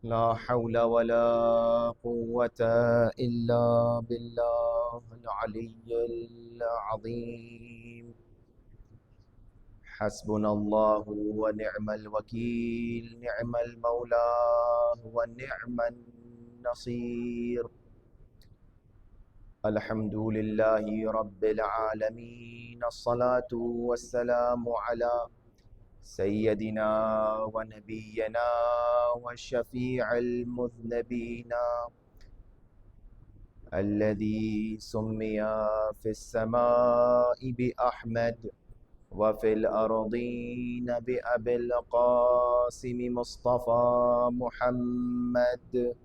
لا حول ولا قوة إلا بالله العلي العظيم. حسبنا الله ونعم الوكيل، نعم المولى ونعم النصير. الحمد لله رب العالمين، الصلاة والسلام على سيدنا ونبينا وشفيع المذنبين الذي سمي في السماء بأحمد وفي الأرضين بأبي القاسم مصطفى محمد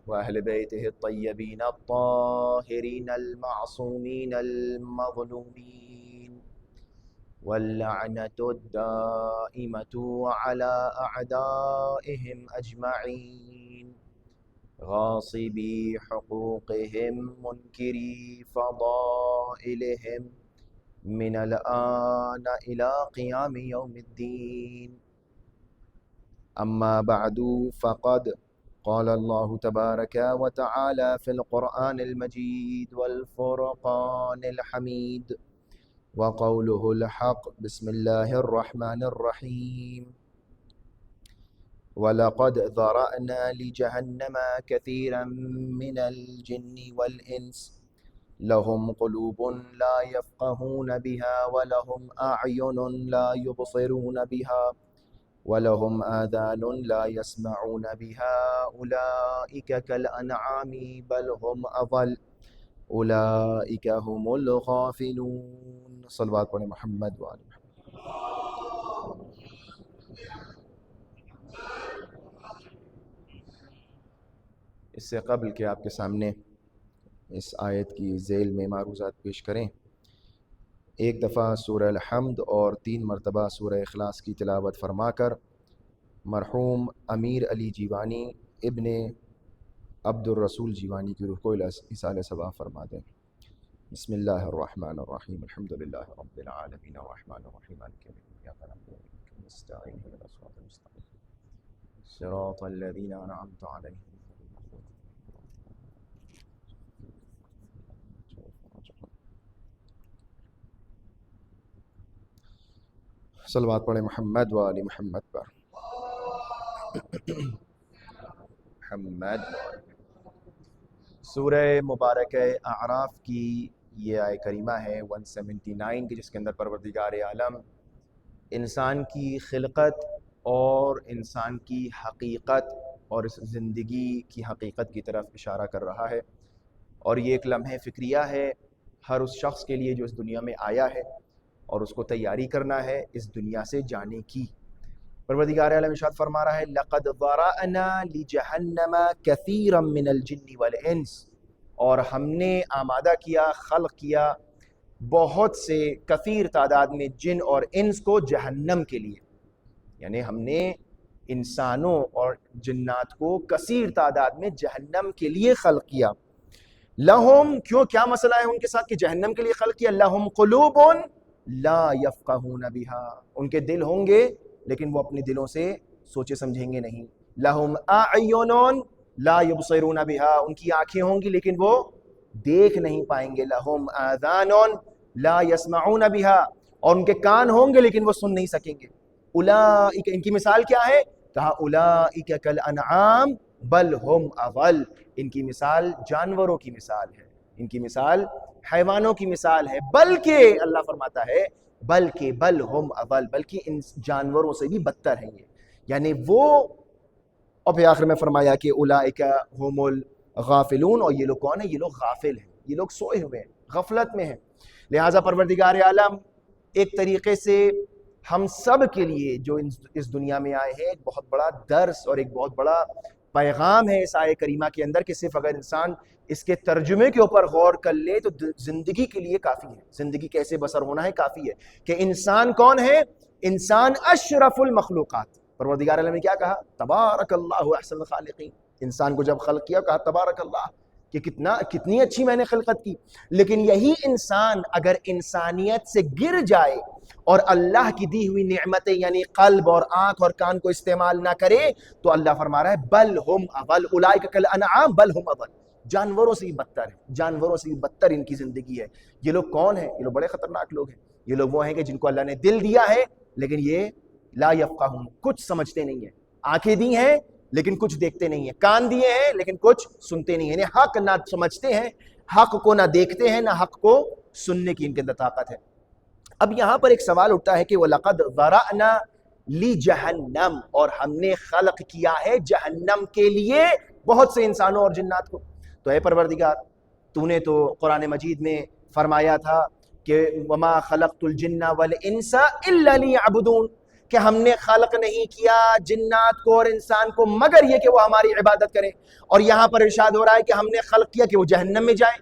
وأهل بيته الطيبين الطاهرين المعصومين المظلومين، واللعنة الدائمة على أعدائهم أجمعين، غاصبي حقوقهم منكري فضائلهم من الآن إلى قيام يوم الدين. أما بعد، فقد قال الله تبارك وتعالى في القرآن المجيد والفرقان الحميد وقوله الحق. بسم الله الرحمن الرحيم. ولقد ذرأنا لجهنم كثيرا من الجن والإنس لهم قلوب لا يفقهون بها ولهم أعين لا يبصرون بها ولهم آذان لا يسمعون بها أولئك كالأنعام بل هم أضل أولئك هم الغافلون. صلوات پڑھیں محمد وآل محمد. اس سے قبل کہ آپ کے سامنے اس آیت کی ذیل میں معروضات پیش کریں، ایک دفعہ سورہ الحمد اور 3 مرتبہ سورہ اخلاص کی تلاوت فرما کر مرحوم امیر علی جیوانی ابن عبد الرسول جیوانی کی روح کو اصالہ ثواب فرما دیں. بسم اللہ الرحمن الرحیم. الحمد للہ رب العالمین الرحمن الرحیم مالک یوم الدین ایاک نعبد وإیاک نستعین اهدنا الصراط المستقیم صراط الذین انعمت علیہم. صلوات پڑھیں محمد و آل محمد پر. محمد. سورہ مبارک اعراف کی یہ آیہ کریمہ ہے 179 کی، جس کے اندر پروردگار عالم انسان کی خلقت اور انسان کی حقیقت اور اس زندگی کی حقیقت کی طرف اشارہ کر رہا ہے. اور یہ ایک لمحہ فکریہ ہے ہر اس شخص کے لیے جو اس دنیا میں آیا ہے اور اس کو تیاری کرنا ہے اس دنیا سے جانے کی. پروردگار عالم ارشاد فرما رہا ہے لقد ذرأنا لجہنم کثیرا من الجن والانس، اور ہم نے آمادہ کیا، خلق کیا بہت سے کثیر تعداد میں جن اور انس کو جہنم کے لیے. یعنی ہم نے انسانوں اور جنات کو کثیر تعداد میں جہنم کے لیے خلق کیا. لہم، کیوں، کیا مسئلہ ہے ان کے ساتھ کہ جہنم کے لیے خلق کیا؟ لہم قلوب لا یفقہون بہا، ان کے دل ہوں گے لیکن وہ اپنے دلوں سے سوچے سمجھیں گے نہیں. لہم اعین لا یبصرون بہا، ان کی آنکھیں ہوں گی لیکن وہ دیکھ نہیں پائیں گے. لہم آذان لا یسمعون بہا، اور ان کے کان ہوں گے لیکن وہ سن نہیں سکیں گے. اولئک، ان کی مثال کیا ہے؟ کہا اولئک کالانعام بل ہم اضل، ان کی مثال جانوروں کی مثال ہے، ان کی مثال حیوانوں کی مثال ہے. بلکہ اللہ فرماتا ہے بلکہ بل ہم اضل، بلکہ ان جانوروں سے بھی بدتر ہیں یہ. یعنی وہ، اور پھر آخر میں فرمایا کہ اولئک هم الغافلون، اور یہ لوگ کون ہیں؟ یہ لوگ غافل ہیں، یہ لوگ سوئے ہوئے ہیں، غفلت میں ہیں. لہٰذا پروردگار عالم ایک طریقے سے ہم سب کے لیے جو اس دنیا میں آئے ہیں ایک بہت بڑا درس اور ایک بہت بڑا پیغام ہے اس آیہ کریمہ کے اندر، کہ صرف اگر انسان اس کے ترجمے کے اوپر غور کر لے تو زندگی کے لیے کافی ہے، زندگی کیسے بسر ہونا ہے کافی ہے. کہ انسان کون ہے؟ انسان اشرف المخلوقات. پروردگار عالم نے کیا کہا؟ تبارک اللہ احسن الخالقین. انسان کو جب خلق کیا کہا تبارک اللہ، کہ کتنی اچھی میں نے خلقت کی. لیکن یہی انسان اگر انسانیت سے گر جائے اور اللہ کی دی ہوئی نعمتیں یعنی قلب اور آنکھ اور کان کو استعمال نہ کرے تو اللہ فرما رہا ہے بل ہم اضل اولئک کالانعام بل ہم اضل، جانوروں سے بھی بدتر ہے، جانوروں سے بھی بدتر ان کی زندگی ہے. یہ لوگ کون ہیں؟ یہ لوگ بڑے خطرناک لوگ ہیں. یہ لوگ وہ ہیں کہ جن کو اللہ نے دل دیا ہے لیکن یہ لا یفقہون، کچھ سمجھتے نہیں ہیں. آنکھیں دی ہیں لیکن کچھ دیکھتے نہیں ہیں، کان دیے ہیں لیکن کچھ سنتے نہیں ہیں، یعنی حق نہ سمجھتے ہیں، حق کو نہ دیکھتے ہیں، نہ حق کو سننے کی ان کے اندر طاقت ہے. اب یہاں پر ایک سوال اٹھتا ہے کہ وَلَقَدْ ذَرَأْنَا لِجَهَنَّمَ، اور ہم نے خلق کیا ہے جہنم کے لیے بہت سے انسانوں اور جنات کو. تو اے پروردگار تو نے تو قرآن مجید میں فرمایا تھا کہ وَمَا خَلَقْتُ الْجِنَّ وَالْإِنسَ إِلَّا لِيَعْبُدُونَ، کہ ہم نے خلق نہیں کیا جنات کو اور انسان کو مگر یہ کہ وہ ہماری عبادت کریں. اور یہاں پر ارشاد ہو رہا ہے کہ ہم نے خلق کیا کہ وہ جہنم میں جائیں.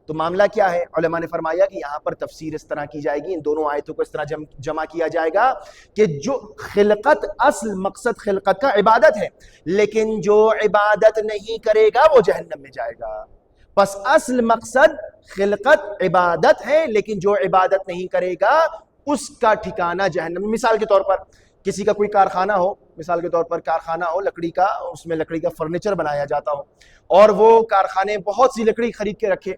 تو معاملہ کیا ہے؟ علماء نے فرمایا کہ یہاں پر تفسیر اس طرح کی جائے گی، ان دونوں آیتوں کو اس طرح جمع کیا جائے گا کہ جو خلقت، اصل مقصد خلقت کا عبادت ہے، لیکن جو عبادت نہیں کرے گا وہ جہنم میں جائے گا. پس اصل مقصد خلقت عبادت ہے، لیکن جو عبادت نہیں کرے گا اس کا ٹھکانہ جہنم. مثال کے طور پر کسی کا کوئی کارخانہ ہو، مثال کے طور پر کارخانہ ہو لکڑی کا، اس میں لکڑی کا فرنیچر بنایا جاتا ہو، اور وہ کارخانے بہت سی لکڑی خرید کے رکھے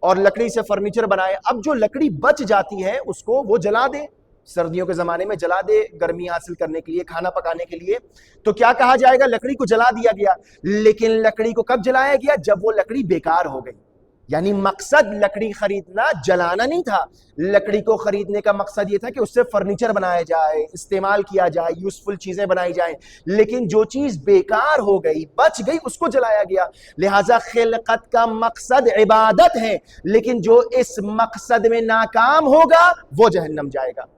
اور لکڑی سے فرنیچر بنائے. اب جو لکڑی بچ جاتی ہے اس کو وہ جلا دے، سردیوں کے زمانے میں جلا دے گرمی حاصل کرنے کے لیے، کھانا پکانے کے لیے. تو کیا کہا جائے گا؟ لکڑی کو جلا دیا گیا. لیکن لکڑی کو کب جلایا گیا؟ جب وہ لکڑی بیکار ہو گئی. یعنی مقصد لکڑی خریدنا جلانا نہیں تھا، لکڑی کو خریدنے کا مقصد یہ تھا کہ اس سے فرنیچر بنایا جائے، استعمال کیا جائے، یوزفل چیزیں بنائی جائیں. لیکن جو چیز بیکار ہو گئی، بچ گئی، اس کو جلایا گیا. لہٰذا خلقت کا مقصد عبادت ہے، لیکن جو اس مقصد میں ناکام ہوگا وہ جہنم جائے گا.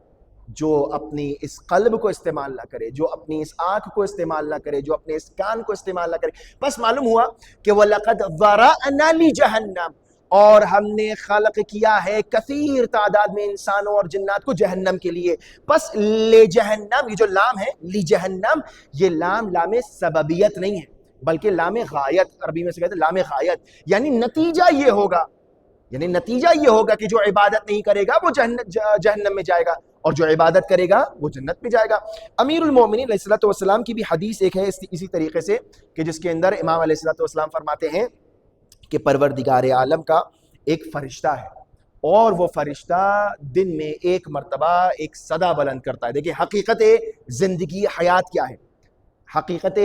جو اپنی اس قلب کو استعمال نہ کرے، جو اپنی اس آنکھ کو استعمال نہ کرے، جو اپنے اس کان کو استعمال نہ کرے. بس معلوم ہوا کہ وَلَقَدْ ذَرَأْنَا لِجَهَنَّمَ، اور ہم نے خلق کیا ہے کثیر تعداد میں انسانوں اور جنات کو جہنم کے لیے. بس لِجَهَنَّمَ، یہ جو لام ہے لِجَهَنَّمَ، یہ لام سببیت نہیں ہے بلکہ لام غایت، عربی میں سے کہتے ہیں لام غایت، یعنی نتیجہ یہ ہوگا، یعنی نتیجہ یہ ہوگا کہ جو عبادت نہیں کرے گا وہ جہنم میں جائے گا، اور جو عبادت کرے گا وہ جنت میں جائے گا. امیر المومنین علیہ الصلوۃ والسلام کی بھی حدیث ایک ہے اسی طریقے سے، کہ جس کے اندر امام علیہ الصلوۃ والسلام فرماتے ہیں کہ پروردگار عالم کا ایک فرشتہ ہے، اور وہ فرشتہ دن میں ایک مرتبہ ایک صدا بلند کرتا ہے. دیکھیں حقیقت زندگی حیات کیا ہے، حقیقت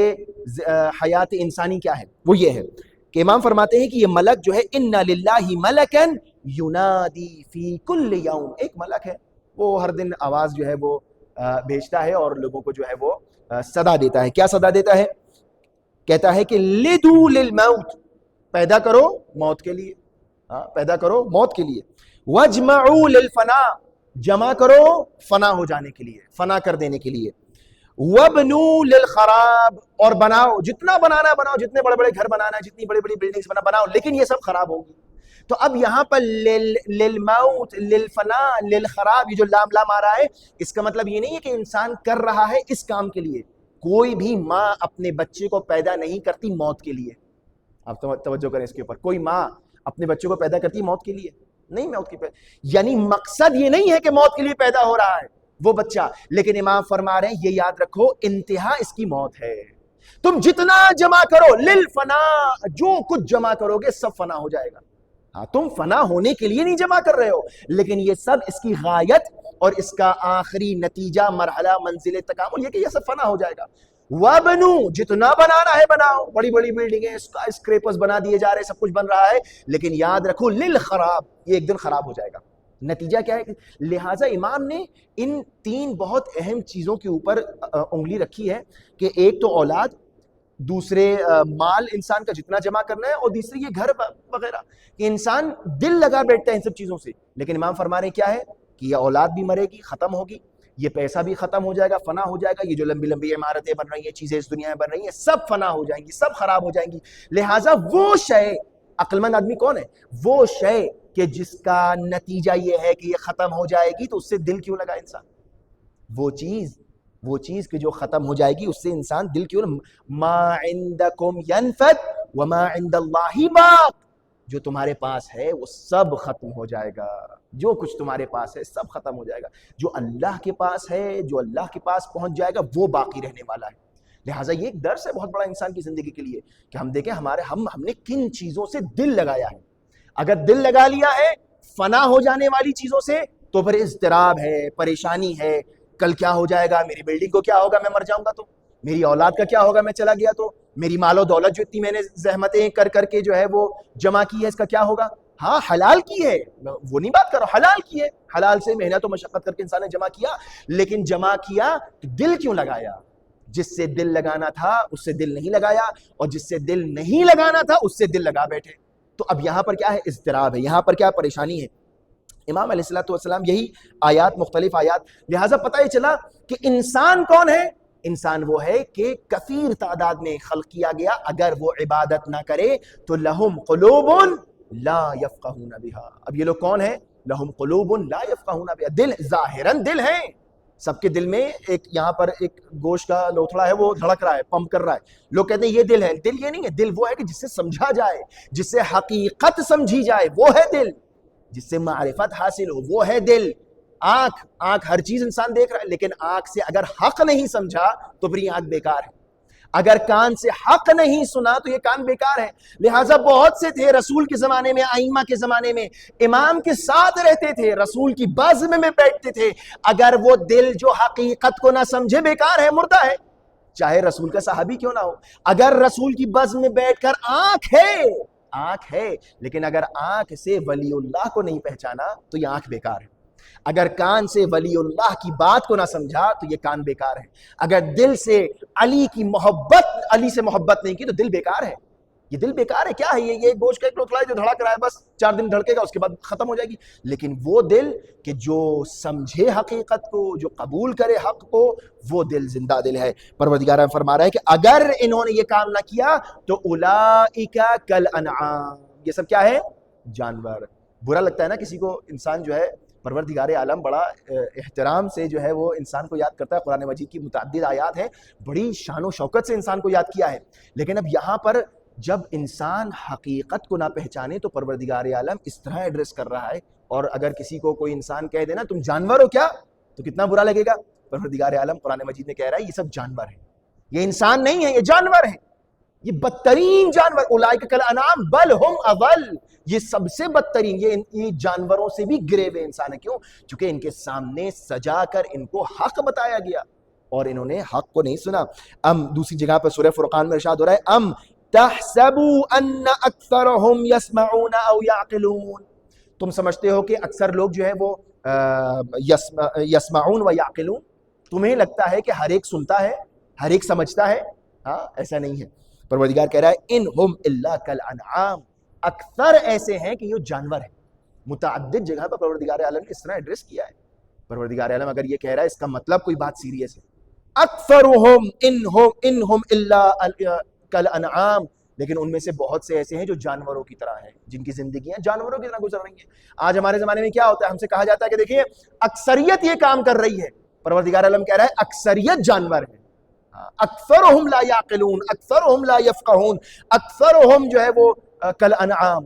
حیات انسانی کیا ہے، وہ یہ ہے کہ امام فرماتے ہیں کہ یہ ملک جو ہے اِنَّ لِلَّهِ مَلَكًا يُنَادِي فِي كُلِّ يَوْمٍ، ایک ملک ہے وہ ہر دن آواز جو ہے وہ بھیجتا ہے اور لوگوں کو جو ہے وہ صدا دیتا ہے. کیا صدا دیتا ہے؟ کہتا ہے کہ لِدُوا لِلْمَوْتِ، پیدا کرو موت کے لیے، پیدا کرو موت کے لیے. وَاجْمَعُوا لِلْفَنَاءِ، جمع کرو فنا ہو جانے کے لیے، فنا کر دینے کے لیے. وَابْنُوا لِلْخَرَابِ، اور بناؤ، جتنا بنانا بناؤ، جتنے بڑے بڑے گھر بنانا ہے، جتنی بڑی بڑی بلڈنگز بناؤ، لیکن یہ سب خراب ہوں گی. تو اب یہاں پر للموت، للفنا، للخراب، یہ جو لام آ رہا ہے، اس کا مطلب یہ نہیں ہے کہ انسان کر رہا ہے اس کام کے لیے. کوئی بھی ماں اپنے بچے کو پیدا نہیں کرتی موت کے لیے. آپ توجہ کریں اس کے اوپر، کوئی ماں اپنے بچے کو پیدا کرتی موت کے لیے نہیں. موت کی یعنی مقصد یہ نہیں ہے کہ موت کے لیے پیدا ہو رہا ہے وہ بچہ، لیکن امام فرما رہے ہیں یہ یاد رکھو انتہا اس کی موت ہے. تم جتنا جمع کرو للفنا، جو کچھ جمع کرو گے سب فنا ہو جائے گا. ہاں تم فنا ہونے کے لیے نہیں جمع کر رہے ہو، لیکن یہ سب اس کی غایت اور اس کا آخری نتیجہ، مرحلہ، منزل تکامل یہ کہ یہ سب فنا ہو جائے گا. وَابْنُوا، جتنا بنانا ہے بناؤ، بڑی بڑی بلڈنگیں، اسکریپرز بنا دیے جا رہے، سب کچھ بن رہا ہے، لیکن یاد رکھو للخراب، یہ ایک دن خراب ہو جائے گا. نتیجہ کیا ہے؟ لہٰذا امام نے ان تین بہت اہم چیزوں کے اوپر انگلی رکھی ہے کہ ایک تو اولاد، دوسرے مال انسان کا جتنا جمع کرنا ہے، اور دوسری یہ گھر وغیرہ، کہ انسان دل لگا بیٹھتا ہے ان سب چیزوں سے. لیکن امام فرما رہے کیا ہے کہ یہ اولاد بھی مرے گی، ختم ہوگی، یہ پیسہ بھی ختم ہو جائے گا، فنا ہو جائے گا، یہ جو لمبی لمبی عمارتیں بن رہی ہیں، چیزیں اس دنیا میں بن رہی ہیں، سب فنا ہو جائیں گی، سب خراب ہو جائیں گی. لہٰذا وہ شے، عقل مند آدمی کون ہے؟ وہ شے کہ جس کا نتیجہ یہ ہے کہ یہ ختم ہو جائے گی، تو اس سے دل کیوں لگا انسان؟ وہ چیز کہ جو ختم ہو جائے گی اس سے انسان دل کیوں؟ ما عندکم ینفد وما عند اللہ باق، جو تمہارے پاس ہے وہ سب ختم ہو جائے گا، جو کچھ تمہارے پاس ہے سب ختم ہو جائے گا، جو اللہ کے پاس ہے، جو اللہ کے پاس پہنچ جائے گا وہ باقی رہنے والا ہے۔ لہٰذا یہ ایک درس ہے بہت بڑا انسان کی زندگی کے لیے کہ ہم دیکھیں ہم نے کن چیزوں سے دل لگایا ہے۔ اگر دل لگا لیا ہے فنا ہو جانے والی چیزوں سے تو پھر اضطراب ہے، پریشانی ہے، کل کیا ہو جائے گا، میری بلڈنگ کو کیا ہوگا میں مر جاؤں گا تو، میری اولاد کا کیا ہوگا میں چلا گیا تو، میری مال و دولت جو اتنی میں نے زحمتیں کر کر کے جو ہے وہ جمع کی ہے اس کا کیا ہوگا۔ ہاں حلال کی ہے، وہ نہیں بات کر رہا، حلال کی ہے، حلال سے محنت و مشقت کر کے انسان نے جمع کیا، لیکن جمع کیا تو دل کیوں لگایا؟ جس سے دل لگانا تھا اس سے دل نہیں لگایا، اور جس سے دل نہیں لگانا تھا اس سے دل لگا بیٹھے۔ تو اب یہاں پر کیا ہے؟ اضطراب ہے، یہاں پر کیا پریشانی ہے۔ امام علیہ الصلوۃ والسلام یہی آیات، مختلف آیات، لہٰذا پتہ یہ چلا کہ انسان کون ہے؟ انسان وہ ہے کہ کثیر تعداد میں خلق کیا گیا، اگر وہ عبادت نہ کرے تو لہم قلوب لا یفقہون بہا۔ اب یہ لوگ کون ہیں؟ لہم قلوب لا یفقہون بہا، دل ظاہراً دل ہیں، سب کے دل میں ایک یہاں پر ایک گوشت کا لوتھڑا ہے وہ دھڑک رہا ہے، پمپ کر رہا ہے، لوگ کہتے ہیں یہ دل ہے، دل یہ نہیں ہے، دل وہ ہے کہ جس سے سمجھا جائے، جس سے حقیقت سمجھی جائے وہ ہے دل، جس سے معرفت حاصل ہو وہ ہے دل۔ آنکھ ہر چیز انسان دیکھ رہا ہے، لیکن آنکھ سے اگر حق نہیں سمجھا تو پھر یہ آنکھ بیکار ہے، اگر کان سے حق نہیں سنا تو یہ کان بیکار ہے۔ لہٰذا بہت سے تھے رسول کے زمانے میں، ائمہ کے زمانے میں، امام کے ساتھ رہتے تھے، رسول کی بزم میں بیٹھتے تھے، اگر وہ دل جو حقیقت کو نہ سمجھے بیکار ہے، مردہ ہے، چاہے رسول کا صحابی کیوں نہ ہو۔ اگر رسول کی بزم میں بیٹھ کر آنکھ ہے لیکن اگر آنکھ سے ولی اللہ کو نہیں پہچانا تو یہ آنکھ بیکار ہے، اگر کان سے ولی اللہ کی بات کو نہ سمجھا تو یہ کان بیکار ہے، اگر دل سے علی سے محبت نہیں کی تو دل بیکار ہے، یہ دل بیکار ہے۔ کیا ہے یہ گوشت کا ایک لوتھڑا ہے جو دھڑک رہا ہے، بس 4 دن دھڑکے گا اس کے بعد ختم ہو جائے گی، لیکن وہ دل کہ جو سمجھے حقیقت کو، جو قبول کرے حق کو، وہ دل زندہ دل ہے۔ پروردگار فرما رہا ہے کہ اگر انہوں نے یہ کام نہ کیا تو اولئک کالانعام، یہ سب کیا ہے؟ جانور۔ برا لگتا ہے نا کسی کو، انسان جو ہے پروردگار عالم بڑا احترام سے جو ہے وہ انسان کو یاد کرتا ہے، قرآن مجید کی متعدد آیات ہیں، بڑی شان و شوکت سے انسان کو یاد کیا ہے، لیکن اب یہاں پر جب انسان حقیقت کو نہ پہچانے تو پروردگار عالم اس طرح ایڈریس کر رہا ہے، اور اگر کسی کو کوئی انسان کہہ دے نا تم جانور ہو کیا تو کتنا برا لگے گا۔ پروردگار عالم قرآن مجید میں کہہ رہا ہے یہ سب جانور ہیں، یہ انسان نہیں ہے، یہ جانور ہیں، یہ بدترین جانور، اولئک کالانعام بل ہم اضل، یہ سب سے بدترین، یہ جانوروں سے بھی گرے ہوئے انسان ہے۔ کیوں؟ چونکہ ان کے سامنے سجا کر ان کو حق بتایا گیا اور انہوں نے حق کو نہیں سنا۔ دوسری جگہ پر سورہ فرقان میں ارشاد ہو رہا ہے تحسبوا ان اکثرهم يسمعون او يعقلون، تم سمجھتے ہو کہ اکثر لوگ جو ہے وہ یسمعون و یعقلون، تمہیں لگتا ہے کہ ہر ایک سنتا ہے، ہر ایک سمجھتا ہے، ہاں ایسا نہیں ہے۔ پروردگار کہہ رہا ہے انہم الا کالانعام، اکثر ایسے ہیں کہ یہ جانور ہیں۔ متعدد جگہ پر پروردگار عالم نے اس طرح ایڈریس کیا ہے۔ پروردگار عالم اگر یہ کہہ رہا ہے اس کا مطلب کوئی بات سیریس ہے۔ اکثرہم انہم الا کالانعام، لیکن ان میں سے بہت سے ایسے ہیں جو جانوروں کی طرح ہیں، جن کی زندگیاں جانوروں کی طرح گزر رہی ہیں۔ آج ہمارے زمانے میں کیا ہوتا ہے، ہم سے کہا جاتا ہے کہ دیکھیے اکثریت یہ کام کر رہی ہے، پروردگار عالم کہہ رہا ہے اکثریت جانور ہے۔ اکثرہم لا یعقلون، اکثرہم لا یفقہون، اکثرہم جو ہے وہ کالانعام،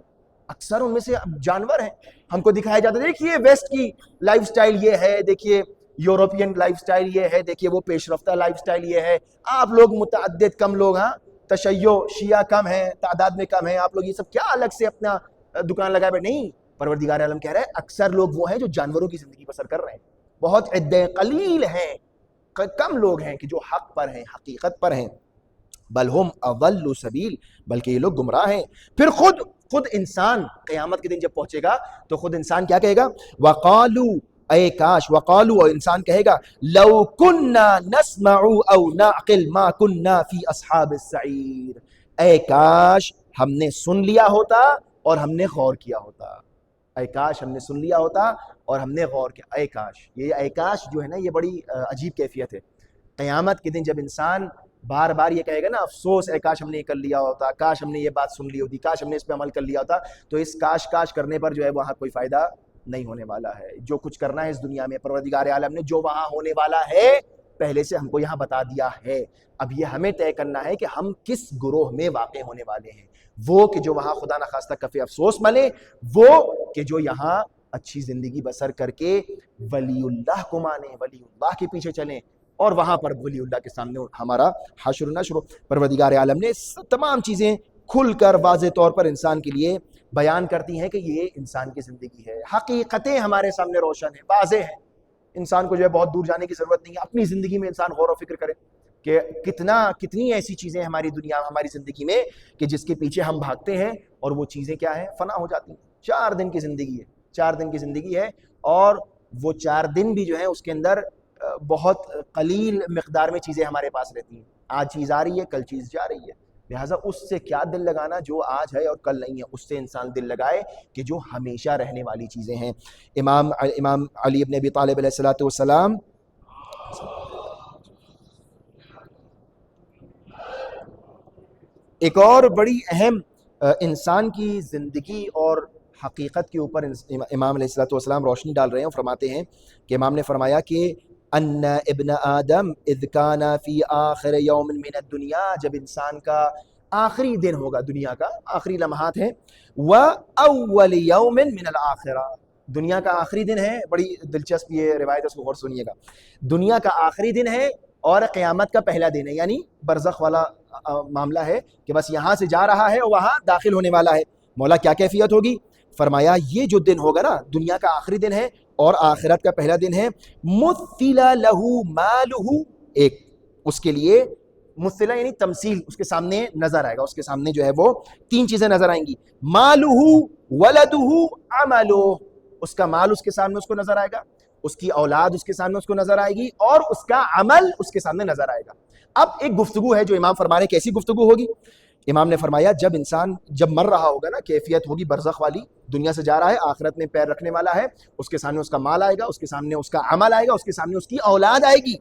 اکثر ان میں سے جانور ہیں۔ ہم کو دکھایا جاتا ہے دیکھیے ویسٹ کی لائف سٹائل یہ ہے، دیکھیے یورپین لائف سٹائل یہ ہے، دیکھیے وہ پیش رفتہ لائف سٹائل یہ ہے، آپ لوگ متعدد کم لوگ، ہاں تشیع شیعہ کم ہیں، تعداد میں کم ہیں، آپ لوگ یہ سب کیا الگ سے اپنا دکان لگائے بیٹھے؟ نہیں، پروردگار عالم کہہ رہا ہے اکثر لوگ وہ ہیں جو جانوروں کی زندگی بسر کر رہے ہیں، بہت عدے قلیل ہیں، کم لوگ ہیں کہ جو حق پر ہیں، حقیقت پر ہیں۔ بل ہم اضل سبیل، بلکہ یہ لوگ گمراہ ہیں۔ پھر خود انسان قیامت کے دن جب پہنچے گا تو خود انسان کیا کہے گا؟ وقالو، اے کاش، وقالو، اور انسان کہے گا لو کننا نسمع او نعقل ما کننا فی اصحاب السعیر، اے کاش ہم نے سن لیا ہوتا اور ہم نے غور کیا ہوتا، اے کاش ہم نے سن لیا ہوتا اور ہم نے غور کیا۔ اے کاش، یہ اے کاش جو ہے نا یہ بڑی عجیب کیفیت ہے۔ قیامت کے دن جب انسان بار بار یہ کہے گا نا افسوس اے کاش ہم نے یہ کر لیا ہوتا، کاش ہم نے یہ بات سن لی ہوتی، کاش ہم نے اس پہ عمل کر لیا ہوتا، تو اس کاش کرنے پر جو ہے وہاں کوئی فائدہ نہیں ہونے والا ہے۔ جو کچھ کرنا ہے اس دنیا میں پروردگار عالم نے جو وہاں ہونے والا ہے پہلے سے ہم کو یہاں بتا دیا ہے، اب یہ ہمیں طے کرنا ہے کہ ہم کس گروہ میں واقع ہونے والے ہیں۔ وہ کہ جو وہاں خدا نخواستہ کف افسوس ملے، وہ کہ جو یہاں اچھی زندگی بسر کر کے ولی اللہ کو مانیں، ولی اللہ کے پیچھے چلیں، اور وہاں پر ولی اللہ کے سامنے ہمارا حشر و نشر. پروردگار عالم نے تمام چیزیں کھل کر واضح طور پر انسان کے لیے بیان کرتی ہیں کہ یہ انسان کی زندگی ہے. حقیقتیں ہمارے سامنے روشن ہیں، واضح ہیں. انسان کو جو ہے بہت دور جانے کی ضرورت نہیں ہے. اپنی زندگی میں انسان غور و فکر کرے کہ کتنی ایسی چیزیں ہماری دنیا، ہماری زندگی میں کہ جس کے پیچھے ہم بھاگتے ہیں اور وہ چیزیں کیا ہیں؟ فنا ہو جاتی ہیں. 4 دن کی زندگی ہے، 4 دن کی زندگی ہے، اور وہ 4 دن بھی جو ہے اس کے اندر بہت قلیل مقدار میں چیزیں ہمارے پاس رہتی ہیں. آج چیز آ رہی ہے، کل چیز جا رہی ہے. لہٰذا اس سے کیا دل لگانا جو آج ہے اور کل نہیں ہے، اس سے انسان دل لگائے کہ جو ہمیشہ رہنے والی چیزیں ہیں. امام علی ابن ابی طالب علیہ الصلوۃ والسلام ایک اور بڑی اہم انسان کی زندگی اور حقیقت کے اوپر امام علیہ الصلوۃ والسلام روشنی ڈال رہے ہیں، اور فرماتے ہیں کہ امام نے فرمایا کہ ان ابن آدم اذ کان فی آخر یوم من الدنیا، جب انسان کا آخری دن ہوگا، دنیا کا آخری لمحات ہیں، واول یوم من الآخرہ، دنیا کا آخری دن ہے. بڑی دلچسپ یہ روایت ہے، اس کو غور سنیے گا. دنیا کا آخری دن ہے اور قیامت کا پہلا دن ہے، یعنی برزخ والا معاملہ ہے کہ بس یہاں سے جا رہا ہے اور وہاں داخل ہونے والا ہے. مولا کیا کیفیت ہوگی؟ فرمایا یہ جو دن ہوگا نا، دنیا کا آخری دن ہے اور آخرت کا پہلا دن ہے. مثل لہ مالہ، ایک اس کے لیے مثلہ یعنی تمثیل اس کے سامنے نظر آئے گا. اس کے سامنے جو ہے وہ 3 چیزیں نظر آئیں گی. مالہ ولدہ عملہ، اس کا مال اس کے سامنے اس کو نظر آئے گا، اس کی اولاد اس کے سامنے اس کو نظر آئے گی، اور اس کا عمل اس کے سامنے نظر آئے گا. اب ایک گفتگو ہے جو امام فرما رہے ہیں. کیسی گفتگو ہوگی؟ امام نے فرمایا جب انسان جب مر رہا ہوگا نا، کیفیت ہوگی برزخ والی، دنیا سے جا رہا ہے، آخرت میں پیر رکھنے والا ہے، اس کے سامنے اس کا مال آئے گا، اس کے سامنے اس کا عمل آئے گا، اس کے سامنے اس کی اولاد آئے گی.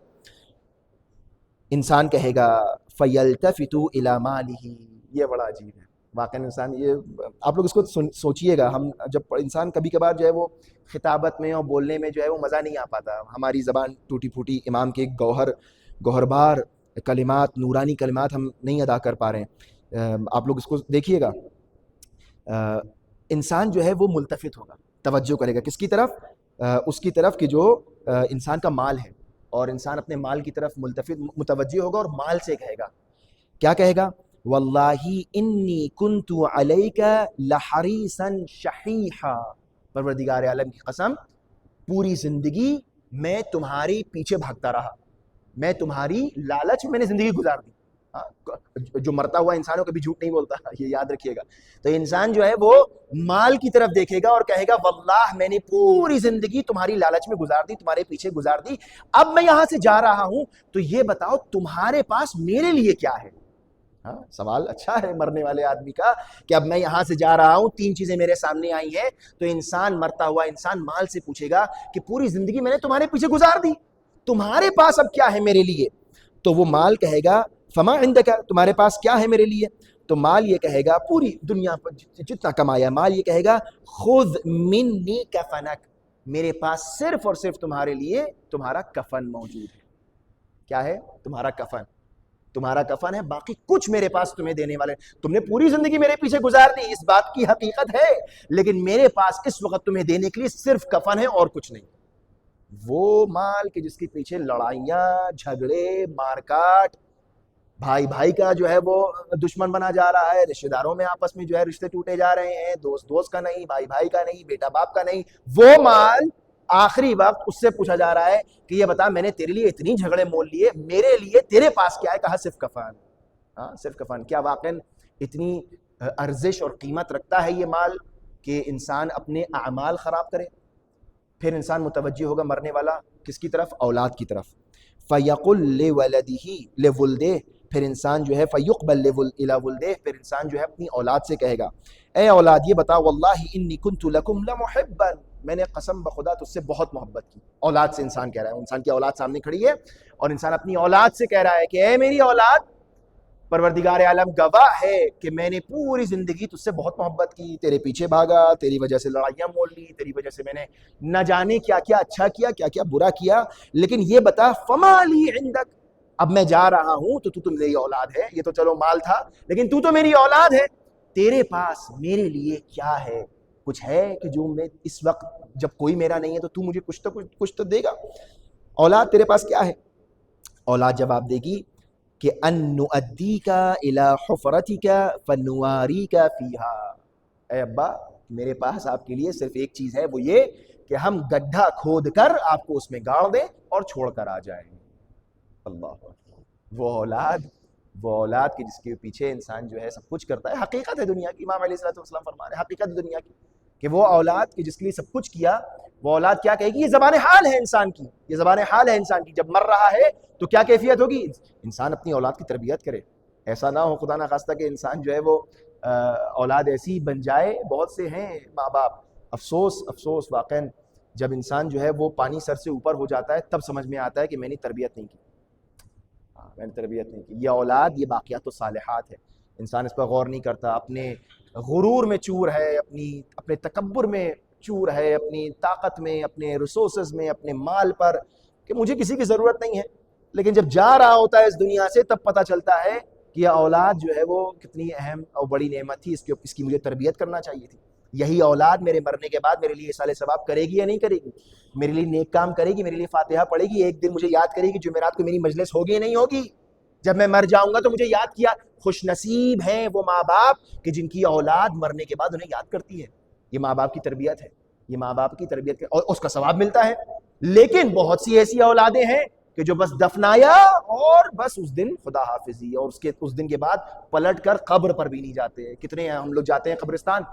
انسان کہے گا فَيَلْتَفِتُ إِلَى مَالِهِ، یہ بڑا عجیب ہے واقعا. انسان یہ آپ لوگ اس کو سوچئے گا. ہم جب انسان کبھی کبھار جو ہے وہ خطابت میں اور بولنے میں جو ہے وہ مزہ نہیں آ پاتا، ہماری زبان ٹوٹی پھوٹی، امام کے گوہربار کلمات، نورانی کلمات ہم نہیں ادا کر پا رہے ہیں. آپ لوگ اس کو دیکھیے گا. انسان جو ہے وہ ملتفت ہوگا، توجہ کرے گا کس کی طرف؟ اس کی طرف کہ جو انسان کا مال ہے، اور انسان اپنے مال کی طرف متوجہ ہوگا اور مال سے کہے گا. کیا کہے گا؟ واللہ انی کنت علیک لحریصا شحیحا، پروردگار عالم کی قسم پوری زندگی میں تمہاری پیچھے بھاگتا رہا، میں تمہاری لالچ میں نے زندگی گزار دی. جو مرتا ہوا انسان کبھی جھوٹ نہیں بولتا، یہ یاد رکھیے گا. تو انسان جو ہے وہ مال کی طرف دیکھے گا اور کہے گا واللہ میں نے پوری زندگی تمہاری لالچ میں گزار دی، تمہارے پیچھے گزار دی، اب میں یہاں سے جا رہا ہوں تو یہ بتاؤ تمہارے پاس میرے لیے کیا ہے؟ سوال اچھا ہے مرنے والے آدمی کا کہ اب میں یہاں سے جا رہا ہوں، 3 چیزیں میرے سامنے آئی ہیں. تو انسان، مرتا ہوا انسان مال سے پوچھے گا کہ پوری زندگی میں نے تمہارے پیچھے گزار دی، تمہارے پاس اب کیا ہے میرے لیے؟ تو وہ مال کہے گا فما عندک، تمہارے پاس کیا ہے میرے لیے؟ تو مال یہ کہے گا، پوری دنیا پر جتنا کمایا مال یہ کہے گا خذ منی کفنک، میرے پاس صرف اور صرف تمہارے لیے تمہارا کفن موجود ہے. کیا ہے؟ تمہارا کفن. تمہارا کفن ہے، باقی کچھ میرے پاس تمہیں دینے والے. تم نے پوری زندگی میرے پیچھے گزار دی، اس بات کی حقیقت ہے، لیکن میرے پاس اس وقت تمہیں دینے کے لیے صرف کفن ہے اور کچھ نہیں. وہ مال کہ جس کے پیچھے لڑائیاں، جھگڑے، مار کاٹ، بھائی بھائی کا جو ہے وہ دشمن بنا جا رہا ہے، رشتہ داروں میں آپس میں جو ہے رشتے ٹوٹے جا رہے ہیں، دوست دوست کا نہیں، بھائی بھائی کا نہیں، بیٹا باپ کا نہیں، وہ مال آخری وقت اس سے پوچھا جا رہا ہے کہ یہ بتا میں نے تیرے لیے اتنی جھگڑے مول لیے، میرے لیے تیرے پاس کیا ہے؟ کہا صرف کفن. صرف کفن. کیا واقعاً اتنی ارزش اور قیمت رکھتا ہے یہ مال کہ انسان اپنے اعمال خراب کرے؟ پھر انسان متوجہ ہوگا مرنے والا کس کی طرف؟ اولاد کی طرف. فَيَقُلْ لِوَلَدِهِ لِوُلْدِهِ، پھر انسان جو ہے فَيُقْبَلْ إِلَى وُلْدِهِ، پھر انسان جو ہے اپنی اولاد سے کہے گا اے اولاد یہ بتا واللہ انی کنت لکم لمحبا، میں نے قسم بخدا تجھ سے بہت محبت کی. اولاد سے انسان کہہ رہا ہے، انسان کی اولاد سامنے کھڑی ہے اور انسان اپنی اولاد سے کہہ رہا ہے کہ اے میری اولاد، پروردگار عالم گواہ ہے کہ میں نے پوری زندگی تجھ سے بہت محبت کی، تیرے پیچھے بھاگا، تیری وجہ سے لڑائیاں مول لی، تیری وجہ سے میں نے نہ جانے کیا کیا اچھا کیا، کیا کیا برا کیا، لیکن یہ بتا فما لی عندک، اب میں جا رہا ہوں تو تو میری اولاد ہے. یہ تو چلو مال تھا، لیکن تو میری اولاد ہے. تیرے پاس میرے لیے کیا ہے؟ کچھ ہے کہ جو میں اس وقت جب کوئی میرا نہیں ہے تو مجھے کچھ تو دے گا؟ اولاد تیرے پاس کیا ہے؟ اولاد جواب دے گی کہ ان نؤدیک الی حفرتک فنواریک فیہا، اے ابا میرے پاس آپ کے لیے صرف ایک چیز ہے، وہ یہ کہ ہم گڈھا کھود کر آپ کو اس میں گاڑ دیں اور چھوڑ کر آ جائیں۔ اللہ، وہ اولاد کہ جس کے پیچھے انسان جو ہے سب کچھ کرتا ہے، حقیقت ہے دنیا کی۔ امام علیہ الصلوۃ والسلام فرما رہے ہیں حقیقت ہے دنیا کی کہ وہ اولاد کہ جس کے لیے سب کچھ کیا، وہ اولاد کیا کہے گی؟ یہ زبان حال ہے انسان کی، یہ زبان حال ہے انسان کی۔ جب مر رہا ہے تو کیا کیفیت ہوگی؟ انسان اپنی اولاد کی تربیت کرے، ایسا نہ ہو خدا نخواستہ کہ انسان جو ہے وہ اولاد ایسی بن جائے۔ بہت سے ہیں ماں باپ، افسوس واقعا جب انسان جو ہے وہ پانی سر سے اوپر ہو جاتا ہے تب سمجھ میں آتا ہے کہ میں نے تربیت نہیں کی، میں نے تربیت نہیں کی۔ یہ اولاد یہ باقیات الصالحات ہے، انسان اس پر غور نہیں کرتا، اپنے غرور میں چور ہے، اپنے تکبر میں چور ہے، اپنی طاقت میں، اپنے ریسورسز میں، اپنے مال پر، کہ مجھے کسی کی ضرورت نہیں ہے۔ لیکن جب جا رہا ہوتا ہے اس دنیا سے تب پتہ چلتا ہے کہ یہ اولاد جو ہے وہ کتنی اہم اور بڑی نعمت تھی، اس کی مجھے تربیت کرنا چاہیے تھی۔ یہی اولاد میرے مرنے کے بعد میرے لیے اصالِ ثواب کرے گی یا نہیں کرے گی؟ میرے لیے نیک کام کرے گی، میرے لیے فاتحہ پڑھے گی، ایک دن مجھے یاد کرے گی جمعرات کو میری مجلس ہوگی یا نہیں ہوگی؟ جب میں مر جاؤں گا تو مجھے یاد کیا۔ خوش نصیب ہیں وہ ماں باپ کہ جن کی اولاد مرنے کے بعد انہیں یاد کرتی ہے۔ یہ ماں باپ کی تربیت ہے، یہ ماں باپ کی تربیت اور اس کا ثواب ملتا ہے۔ لیکن بہت سی ایسی اولادیں ہیں کہ جو بس دفنایا اور بس اس دن خدا حافظی، اور اس دن کے بعد پلٹ کر قبر پر بھی نہیں جاتے۔ کتنے ہم لوگ جاتے ہیں قبرستان،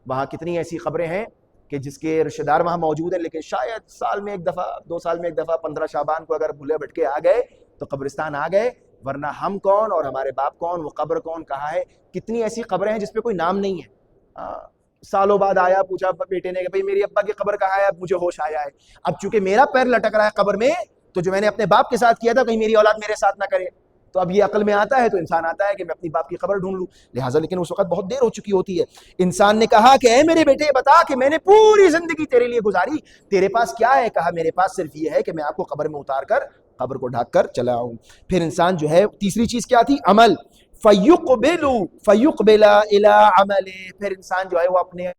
وہاں کتنی ایسی قبریں ہیں کہ جس کے رشتہ دار وہاں موجود ہیں، لیکن شاید سال میں ایک دفعہ، 2 سال میں ایک دفعہ 15 شعبان کو اگر بھولے بھٹکے آ گئے تو قبرستان آ گئے، ورنہ ہم کون اور ہمارے باپ کون، وہ قبر کون کہاں ہے؟ کتنی ایسی قبریں ہیں جس پہ کوئی نام نہیں ہے۔ سالوں بعد آیا، پوچھا بیٹے نے کہ بھئی میری ابا کی قبر کہاں ہے؟ اب مجھے ہوش آیا ہے۔ اب چونکہ میرا پیر لٹک رہا ہے قبر میں، تو جو میں نے اپنے باپ کے ساتھ کیا تھا کہیں میری اولاد میرے ساتھ نہ کرے۔ تو اب یہ عقل میں آتا ہے تو انسان آتا ہے کہ میں اپنی باپ کی قبر ڈھونڈ لوں، لہٰذا لیکن اس وقت بہت دیر ہو چکی ہوتی ہے۔ انسان نے کہا کہ اے میرے بیٹے بتا کہ میں نے پوری زندگی تیرے لیے گزاری، تیرے پاس کیا ہے؟ کہا میرے پاس صرف یہ ہے کہ میں آپ کو قبر میں اتار کر قبر کو ڈھک کر چلا آؤں۔ پھر انسان جو ہے تیسری چیز کیا تھی؟ عمل۔ فیقبل الی عمل، پھر انسان جو ہے وہ اپنے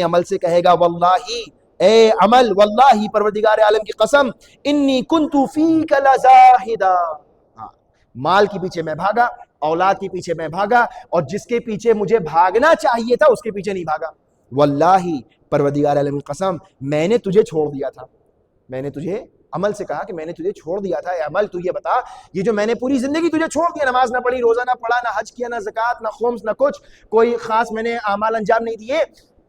عمل سے کہے گا واللہ، اے عمل، واللہ پروردگار عالم کی قسم، انی کنت فیک لزاہدا، مال کے پیچھے میں بھاگا، اولاد کے پیچھے میں بھاگا، اور جس کے پیچھے مجھے بھاگنا چاہیے تھا اس کے پیچھے نہیں بھاگا۔ واللہ پروردگار عالم کی قسم، میں نے تجھے چھوڑ دیا تھا، میں نے تجھے عمل سے کہا کہ میں نے تجھے چھوڑ دیا تھا۔ اے عمل تو یہ بتا، یہ جو میں نے پوری زندگی تجھے چھوڑ دیا، نماز نہ پڑھی، روزہ نہ پڑھا، نہ حج کیا، نہ زکوٰۃ، نہ خمس، نہ کچھ، کوئی خاص میں نے اعمال انجام نہیں دیے،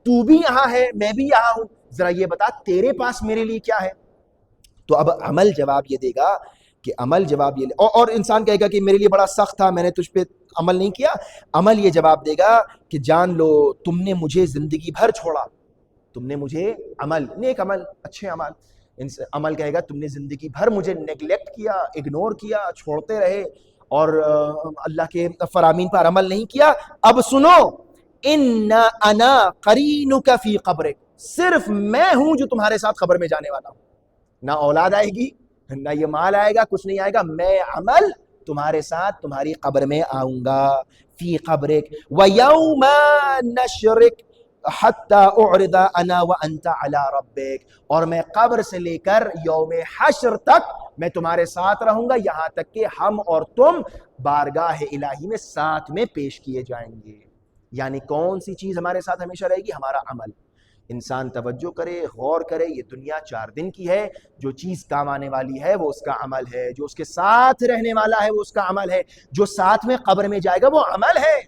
تو بھی یہاں ہے میں بھی یہاں ہوں، ذرا یہ بتا تیرے پاس میرے لیے کیا ہے؟ تو اب عمل جواب یہ دے گا کہ عمل جواب یہ اور انسان کہے گا کہ میرے لیے بڑا سخت تھا، میں نے تجھ پہ عمل نہیں کیا۔ عمل یہ جواب دے گا کہ جان لو تم نے مجھے زندگی بھر چھوڑا، تم نے مجھے عمل، نیک عمل، اچھے عمل، عمل کہے گا تم نے زندگی بھر مجھے نیگلیکٹ کیا، اگنور کیا، چھوڑتے رہے اور اللہ کے فرامین پر عمل نہیں کیا۔ اب سنو، ان انا قرینک فی قبرک، صرف میں ہوں جو تمہارے ساتھ قبر میں جانے والا ہوں۔ نہ اولاد آئے گی، نہ یہ مال آئے گا، کچھ نہیں آئے گا، میں عمل تمہارے ساتھ تمہاری قبر میں آؤں گا۔ فی قبرک ویوم نشرک حتی اعرض انا وانت علی ربک، اور میں قبر سے لے کر یوم حشر تک میں تمہارے ساتھ رہوں گا، یہاں تک کہ ہم اور تم بارگاہ الہی میں ساتھ میں پیش کیے جائیں گے۔ یعنی کون سی چیز ہمارے ساتھ ہمیشہ رہے گی؟ ہمارا عمل۔ انسان توجہ کرے، غور کرے، یہ دنیا 4 دن کی ہے، جو چیز کام آنے والی ہے وہ اس کا عمل ہے، جو اس کے ساتھ رہنے والا ہے وہ اس کا عمل ہے، جو ساتھ میں قبر میں جائے گا وہ عمل ہے،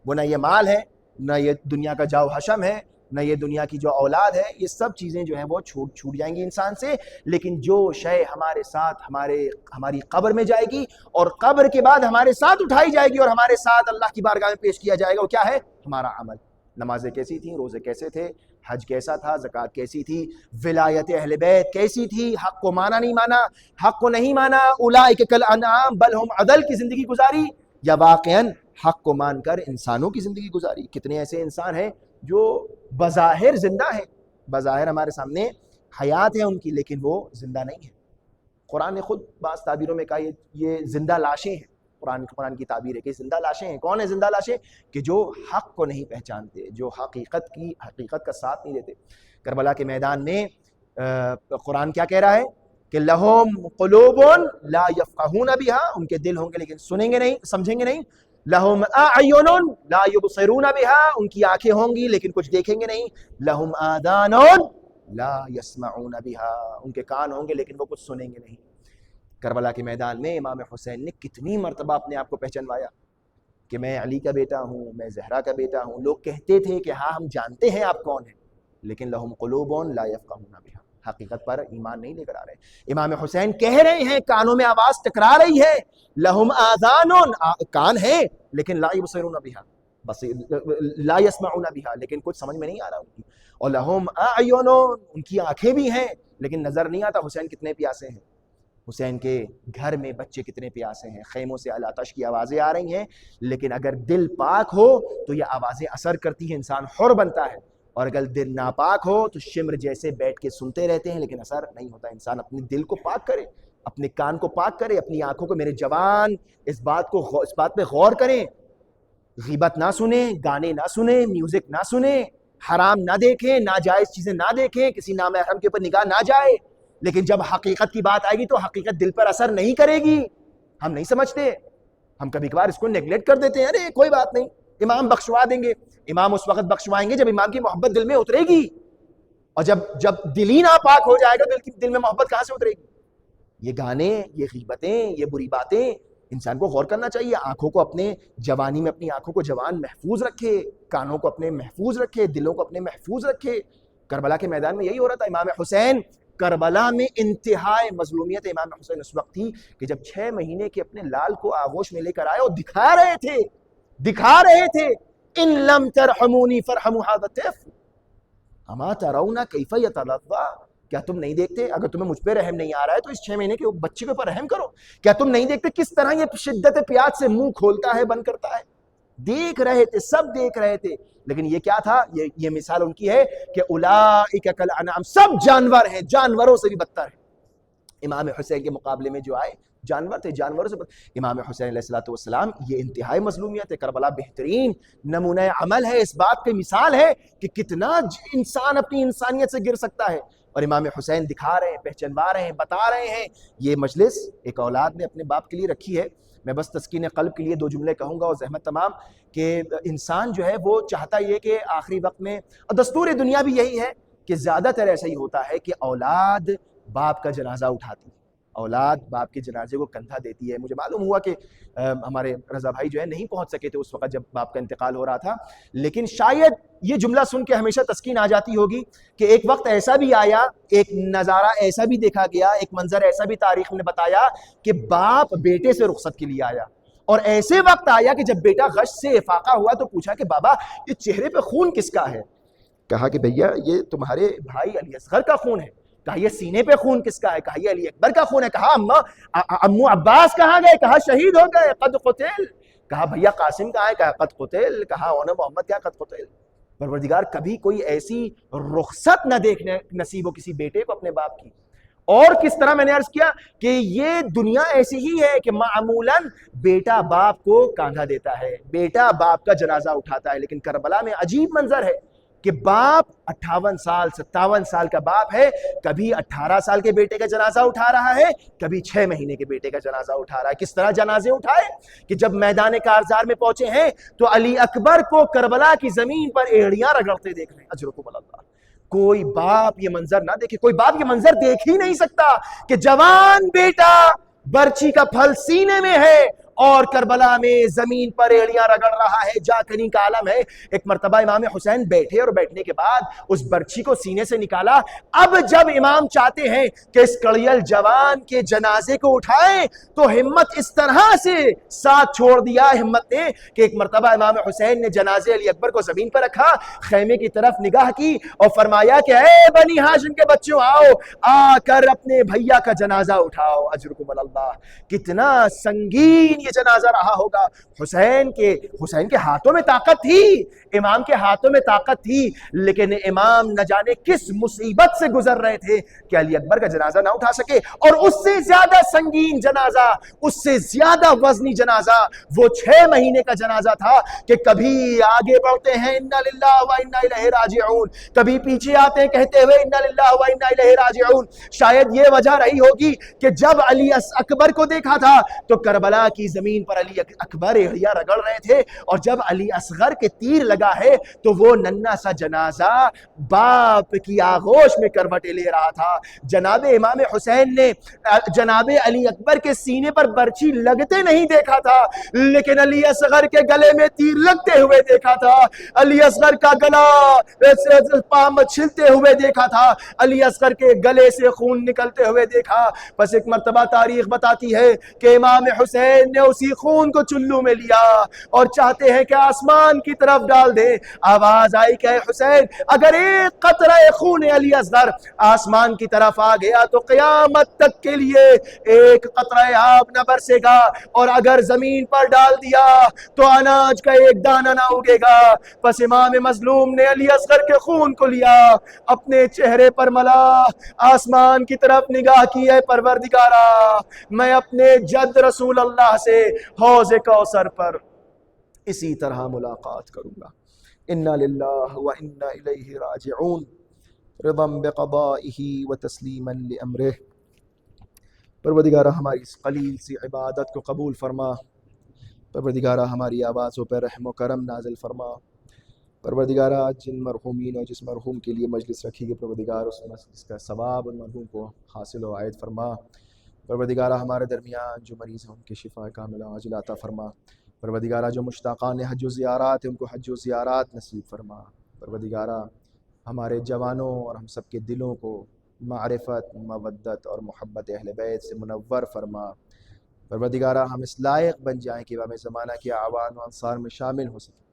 وہ نہ یہ مال ہے، نہ یہ دنیا کا جاؤ حشم ہے، نہ یہ دنیا کی جو اولاد ہے، یہ سب چیزیں جو ہیں وہ چھوٹ جائیں گی انسان سے۔ لیکن جو شے ہمارے ساتھ ہماری قبر میں جائے گی اور قبر کے بعد ہمارے ساتھ اٹھائی جائے گی اور ہمارے ساتھ اللہ کی بارگاہ میں پیش کیا جائے گا، وہ کیا ہے؟ ہمارا عمل۔ نمازیں کیسی تھیں، روزے کیسے تھے، حج کیسا تھا، زکوٰۃ کیسی تھی، ولایت اہل بیت کیسی تھی، حق کو مانا نہیں مانا، حق کو نہیں مانا، اولئک کالانعام بل ہم اضل کی زندگی گزاری، یا واقعاً حق کو مان کر انسانوں کی زندگی گزاری۔ کتنے ایسے انسان ہیں جو بظاہر زندہ ہیں، بظاہر ہمارے سامنے حیات ہے ان کی، لیکن وہ زندہ نہیں ہے۔ قرآن نے خود بعض تعبیروں میں کہا یہ زندہ لاشیں ہیں، قرآن کی تعبیر ہے کہ زندہ لاشیں ہیں. کون ہیں زندہ لاشیں؟ کہ جو حق کو نہیں پہچانتے، جو حقیقت کا ساتھ نہیں دیتے. کربلا کے میدان میں قرآن کیا کہہ رہا ہے کہ لہم قلوب لا یفقہون بہا، ان کے دل ہوں گے لیکن سنیں گے نہیں، سمجھیں گے نہیں. لہم اعین لا یبصرون بہا، ان کی آنکھیں ہوں گی لیکن کچھ دیکھیں گے نہیں. لہم آذان لا یسمعون بہا، ان کے کان ہوں گے لیکن وہ کچھ سنیں گے نہیں. کربلا کے میدان میں امام حسین نے کتنی مرتبہ اپنے آپ کو پہچانوایا کہ میں علی کا بیٹا ہوں، میں زہرا کا بیٹا ہوں. لوگ کہتے تھے کہ ہاں ہم جانتے ہیں آپ کون ہیں، لیکن لہم قلوب لا یفقہون بہا، حقیقت پر ایمان نہیں لے کر آ رہے. امام حسین کہہ رہے ہیں، کانوں میں آواز ٹکرا رہی ہے، لہم آذان، کان ہے لیکن لا یبصرون بہا، بس لا یسمعون بہا، لیکن کچھ سمجھ میں نہیں آ رہا ان کی. اور لہم اعین، ان کی آنکھیں بھی ہیں لیکن نظر نہیں آتا حسین کتنے پیاسے ہیں. حسین کے گھر میں بچے کتنے پیاسے ہیں، خیموں سے الاتش کی آوازیں آ رہی ہیں، لیکن اگر دل پاک ہو تو یہ آوازیں اثر کرتی ہیں، انسان حر بنتا ہے. اور اگر دل ناپاک ہو تو شمر جیسے بیٹھ کے سنتے رہتے ہیں لیکن اثر نہیں ہوتا. انسان اپنے دل کو پاک کرے، اپنے کان کو پاک کرے، اپنی آنکھوں کو، میرے جوان اس بات پہ غور کریں، غیبت نہ سنیں، گانے نہ سنیں، میوزک نہ سنیں، حرام نہ دیکھیں، ناجائز چیزیں نہ دیکھیں، کسی نامحرم کے اوپر نگاہ نہ جائے. لیکن جب حقیقت کی بات آئے گی تو حقیقت دل پر اثر نہیں کرے گی. ہم نہیں سمجھتے، ہم کبھی کبھار اس کو نیگلیکٹ کر دیتے ہیں، ارے کوئی بات نہیں، امام بخشوا دیں گے. امام اس وقت بخشوائیں گے جب امام کی محبت دل میں اترے گی، اور جب دل ہی ناپاک ہو جائے گا دل میں محبت کہاں سے اترے گی؟ یہ گانے، یہ غیبتیں، یہ بری باتیں، انسان کو غور کرنا چاہیے. آنکھوں کو اپنے جوانی میں اپنی آنکھوں کو جوان محفوظ رکھے، کانوں کو اپنے محفوظ رکھے، دلوں کو اپنے محفوظ رکھے. کربلا کے میدان میں یہی ہو رہا تھا. امام حسین کربلا میں انتہائی مظلومیت امام حسین اس وقت تھی کہ جب 6 مہینے کے اپنے لال کو آغوش میں لے کر آئے اور دکھا رہے تھے ان لم ترحمونی فرحموا ھذا الطفل اما ترون کیف یتلظی، کیا تم نہیں دیکھتے؟ اگر تمہیں مجھ پہ رحم نہیں آ رہا ہے تو اس 6 مہینے کے بچے کے اوپر رحم کرو. کیا تم نہیں دیکھتے کس طرح یہ شدت پیاس سے منہ کھولتا ہے، بند کرتا ہے؟ دیکھ رہے تھے، سب دیکھ رہے تھے. لیکن یہ کیا تھا؟ یہ مثال ان کی ہے کہ اولئک کالانعام، سب جانور ہیں، جانوروں سے بھی بدتر ہیں. امام حسین کے مقابلے میں جو آئے جانور تھے، جانوروں سے امام حسین علیہ السلام یہ انتہائی مظلومیت ہے. کربلا بہترین نمونہ عمل ہے، اس بات کی مثال ہے کہ کتنا انسان اپنی انسانیت سے گر سکتا ہے. اور امام حسین دکھا رہے ہیں، پہچنوا رہے ہیں، بتا رہے ہیں. یہ مجلس ایک اولاد نے اپنے باپ کے لیے رکھی ہے. میں بس تسکین قلب کے لیے 2 جملے کہوں گا اور زحمت تمام، کہ انسان جو ہے وہ چاہتا یہ کہ آخری وقت میں، اور دستور دنیا بھی یہی ہے کہ زیادہ تر ایسا ہی ہوتا ہے کہ اولاد باپ کا جنازہ اٹھاتی ہے، اولاد باپ کے جنازے کو کندھا دیتی ہے. مجھے معلوم ہوا کہ ہمارے رضا بھائی جو ہے نہیں پہنچ سکے تھے اس وقت جب باپ کا انتقال ہو رہا تھا، لیکن شاید یہ جملہ سن کے ہمیشہ تسکین آ جاتی ہوگی کہ ایک وقت ایسا بھی آیا، ایک نظارہ ایسا بھی دیکھا گیا، ایک منظر ایسا بھی تاریخ نے بتایا کہ باپ بیٹے سے رخصت کے لیے آیا. اور ایسے وقت آیا کہ جب بیٹا غش سے افاقہ ہوا تو پوچھا کہ بابا یہ چہرے پہ خون کس کا ہے؟ کہا کہ بھیا یہ تمہارے بھائی علی اصغر کا خون ہے. کہا یہ سینے پہ خون کس کا ہے؟ کہا یہ علی اکبر کا خون ہے. کہا امو عباس کہاں گئے؟ کہا شہید ہو گئے، قد قتل. کہا بھیا قاسم کہاں ہے؟ کہا قد قتل. کہا اونا محمد کیا قد قتل؟ پروردگار کبھی کوئی ایسی رخصت نہ دیکھنے نصیب ہو کسی بیٹے کو اپنے باپ کی. اور کس طرح میں نے عرض کیا کہ یہ دنیا ایسی ہی ہے کہ معمولاً بیٹا باپ کو کاندھا دیتا ہے، بیٹا باپ کا جنازہ اٹھاتا ہے. لیکن کربلا میں عجیب منظر ہے کہ باپ 58 سال 57 سال کا باپ ہے، کبھی 18 سال کے بیٹے کا جنازہ اٹھا رہا ہے، کبھی 6 مہینے کے بیٹے کا جنازہ اٹھا رہا ہے. کس طرح جنازے اٹھائے کہ جب میدان کارزار میں پہنچے ہیں تو علی اکبر کو کربلا کی زمین پر ایڑیاں رگڑتے دیکھ رہے ہیں. اجرکم اللہ. کوئی باپ یہ منظر نہ دیکھے، کوئی باپ یہ منظر دیکھ ہی نہیں سکتا کہ جوان بیٹا برچی کا پھل سینے میں ہے اور کربلا میں زمین پر ایڑیاں رگڑ رہا ہے. جا کنی کا عالم ہے. ایک مرتبہ امام حسین بیٹھے اور بیٹھنے کے بعد اس برچی کو سینے سے نکالا. اب جب امام چاہتے ہیں کہ اس کڑیل جوان کے جنازے کو اٹھائیں تو ہمت اس طرح سے ساتھ چھوڑ دیا ہمت نے کہ ایک مرتبہ امام حسین نے جنازے علی اکبر کو زمین پر رکھا، خیمے کی طرف نگاہ کی اور فرمایا کہ اے بنی ہاشم کے بچوں، آؤ آ کر اپنے بھیا کا جنازہ اٹھاؤ. اجرکم اللہ. کتنا سنگین یہ جنازہ رہا ہوگا۔ حسین کے ہاتھوں میں طاقت تھی، امام کے ہاتھوں میں طاقت تھی، لیکن امام نہ جانے کس مصیبت سے گزر رہے تھے کہ علی اکبر کا جنازہ نہ اٹھا سکے۔ اور اس سے زیادہ سنگین جنازہ، اس سے زیادہ وزنی جنازہ وہ 6 مہینے کا جنازہ تھا کہ کبھی آگے بڑھتے ہیں انا للہ و انا الیہ راجعون، کبھی پیچھے آتے ہیں کہتے ہوئے انا للہ و انا الیہ راجعون۔ شاید یہ وجہ رہی ہوگی کہ جب علی اکبر کو دیکھا تھا تو کربلا کی زمین پر علی اکبر احیا رگڑ رہے تھے، اور جب علی اصغر کے تیر لگا ہے تو وہ ننھا سا جنازہ باپ کی آغوش میں کروٹیں لے رہا تھا۔ جناب امام حسین نے جناب علی اکبر کے سینے پر برچھی لگتے نہیں دیکھا تھا، لیکن علی اصغر کے گلے میں تیر لگتے ہوئے دیکھا تھا، علی اصغر کا گلا پام چھلتے ہوئے دیکھا تھا، علی اصغر کے گلے سے خون نکلتے ہوئے دیکھا۔ بس ایک مرتبہ تاریخ بتاتی ہے کہ امام حسین نے اسی خون کو چلو میں لیا اور چاہتے ہیں کہ آسمان کی طرف ڈال دیں۔ آواز آئی کہ اے حسین، اگر ایک قطرہ خون علی اصغر آسمان کی طرف آ گیا تو قیامت تک کے لیے ایک قطرہ آب نہ برسے گا، اور اگر زمین پر ڈال دیا تو اناج کا ایک دانہ نہ اگے گا۔ پس امام مظلوم نے علی اصغر کے خون کو لیا، اپنے چہرے پر ملا، آسمان کی طرف نگاہ کی، اے پروردگارا میں اپنے جد رسول اللہ سے حوض کوثر پر اسی طرح ملاقات کروں گا۔ انا للہ و انا الیہ راجعون، رضا بقضائہ و تسلیما لامرہ۔ پروردگارہ ہماری اس قلیل سی عبادت کو قبول فرما، پروردگارہ ہماری آوازوں پر رحم و کرم نازل فرما، پروردگارہ جن مرحومین اور جس مرحوم کے لیے مجلس رکھی گئی پروردگار اس مجلس کا ثواب ان مرحوم کو حاصل و عائد فرما۔ پروردگارہ ہمارے درمیان جو مریض ہیں ان کی شفا کاملہ عاجلہ عطا فرما۔ پروردگارہ جو مشتاقان حج و زیارات ہیں ان کو حج و زیارات نصیب فرما۔ پروردگارہ ہمارے جوانوں اور ہم سب کے دلوں کو معرفت، مودت اور محبت اہل بیت سے منور فرما۔ پروردگارہ ہم اس لائق بن جائیں کہ امام زمانہ کے اعوان و انصار میں شامل ہو سکیں۔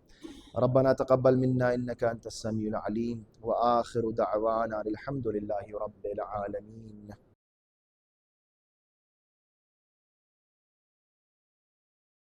ربنا تقبل منا انك انت السميع العليم، وآخر دعوانا الحمد لله رب العالمين۔